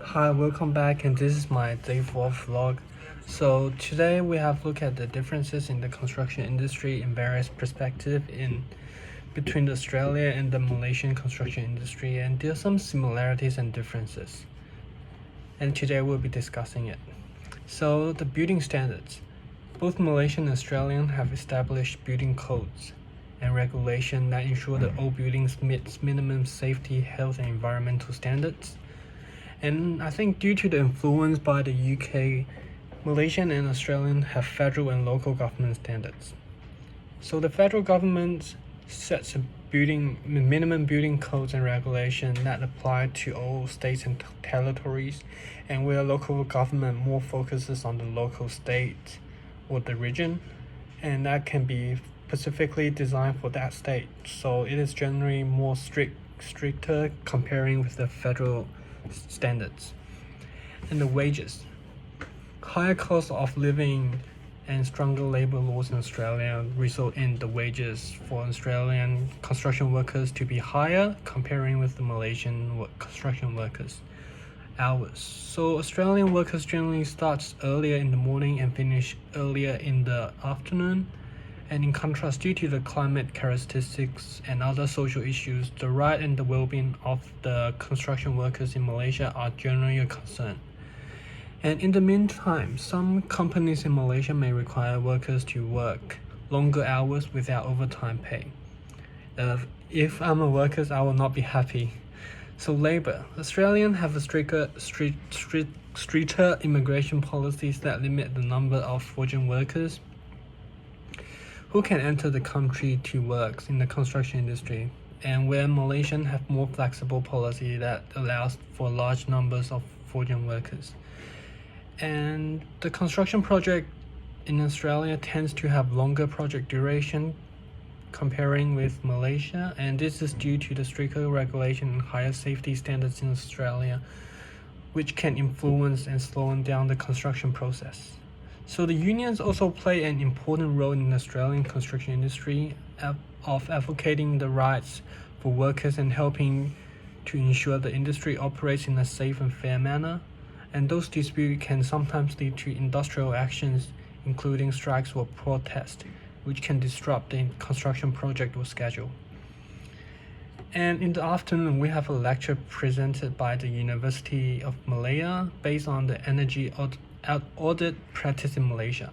Hi, welcome back, and this is my day 4 vlog. So today we have looked at the differences in the construction industry in various perspectives in between Australia and the Malaysian construction industry, and there are some similarities and differences. And today we'll be discussing it. So the building standards. Both Malaysian and Australian have established building codes and regulation that ensure that all buildings meet minimum safety, health, and environmental standards. And I think due to the influence by the UK, Malaysian and Australian have federal and local government standards. So the federal government sets a minimum building codes and regulations that apply to all states and territories, and where local government more focuses on the local state or the region, and that can be specifically designed for that state. So it is generally more stricter comparing with the federal standards. And the wages. Higher cost of living and stronger labor laws in Australia result in the wages for Australian construction workers to be higher comparing with the Malaysian construction workers. Hours. So Australian workers generally start earlier in the morning and finish earlier in the afternoon. And in contrast, due to the climate characteristics and other social issues, the right and the well-being of the construction workers in Malaysia are generally a concern. And in the meantime, some companies in Malaysia may require workers to work longer hours without overtime pay. If I'm a worker, I will not be happy. So labor. Australians have a stricter immigration policies that limit the number of foreign workers who can enter the country to work in the construction industry, and where Malaysians have more flexible policy that allows for large numbers of foreign workers. And the construction project in Australia tends to have longer project duration comparing with Malaysia, and this is due to the stricter regulation and higher safety standards in Australia, which can influence and slow down the construction process. So the unions also play an important role in the Australian construction industry of advocating the rights for workers and helping to ensure the industry operates in a safe and fair manner. And those disputes can sometimes lead to industrial actions, including strikes or protests, which can disrupt the construction project or schedule. And in the afternoon, we have a lecture presented by the University of Malaya based on the energy audit practice in Malaysia.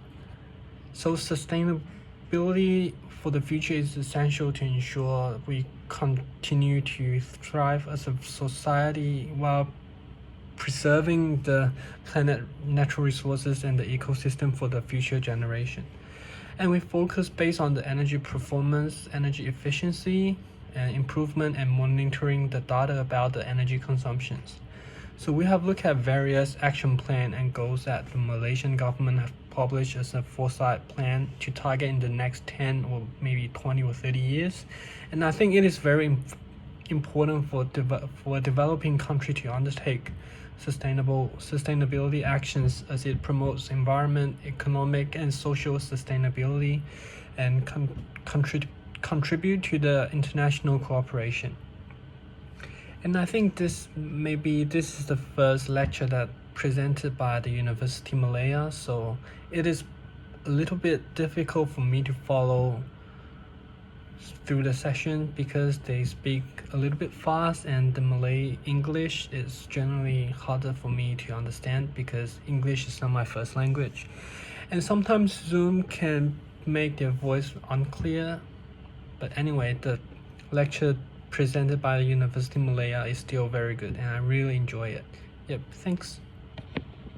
So sustainability for the future is essential to ensure we continue to thrive as a society while preserving the planet, natural resources, and the ecosystem for the future generation. And we focus based on the energy performance, energy efficiency, and improvement, and monitoring the data about the energy consumptions. So we have looked at various action plan and goals that the Malaysian government have published as a foresight plan to target in the next 10 or maybe 20 or 30 years. And I think it is very important for a developing country to undertake sustainability actions, as it promotes environment, economic, and social sustainability, and contribute to the international cooperation. And I think this is the first lecture that presented by the University Malaya, so it is a little bit difficult for me to follow through the session because they speak a little bit fast, and the Malay English is generally harder for me to understand because English is not my first language. And sometimes Zoom can make their voice unclear, but anyway, the lecture presented by the University Malaya is still very good, and I really enjoy it. Yep, thanks.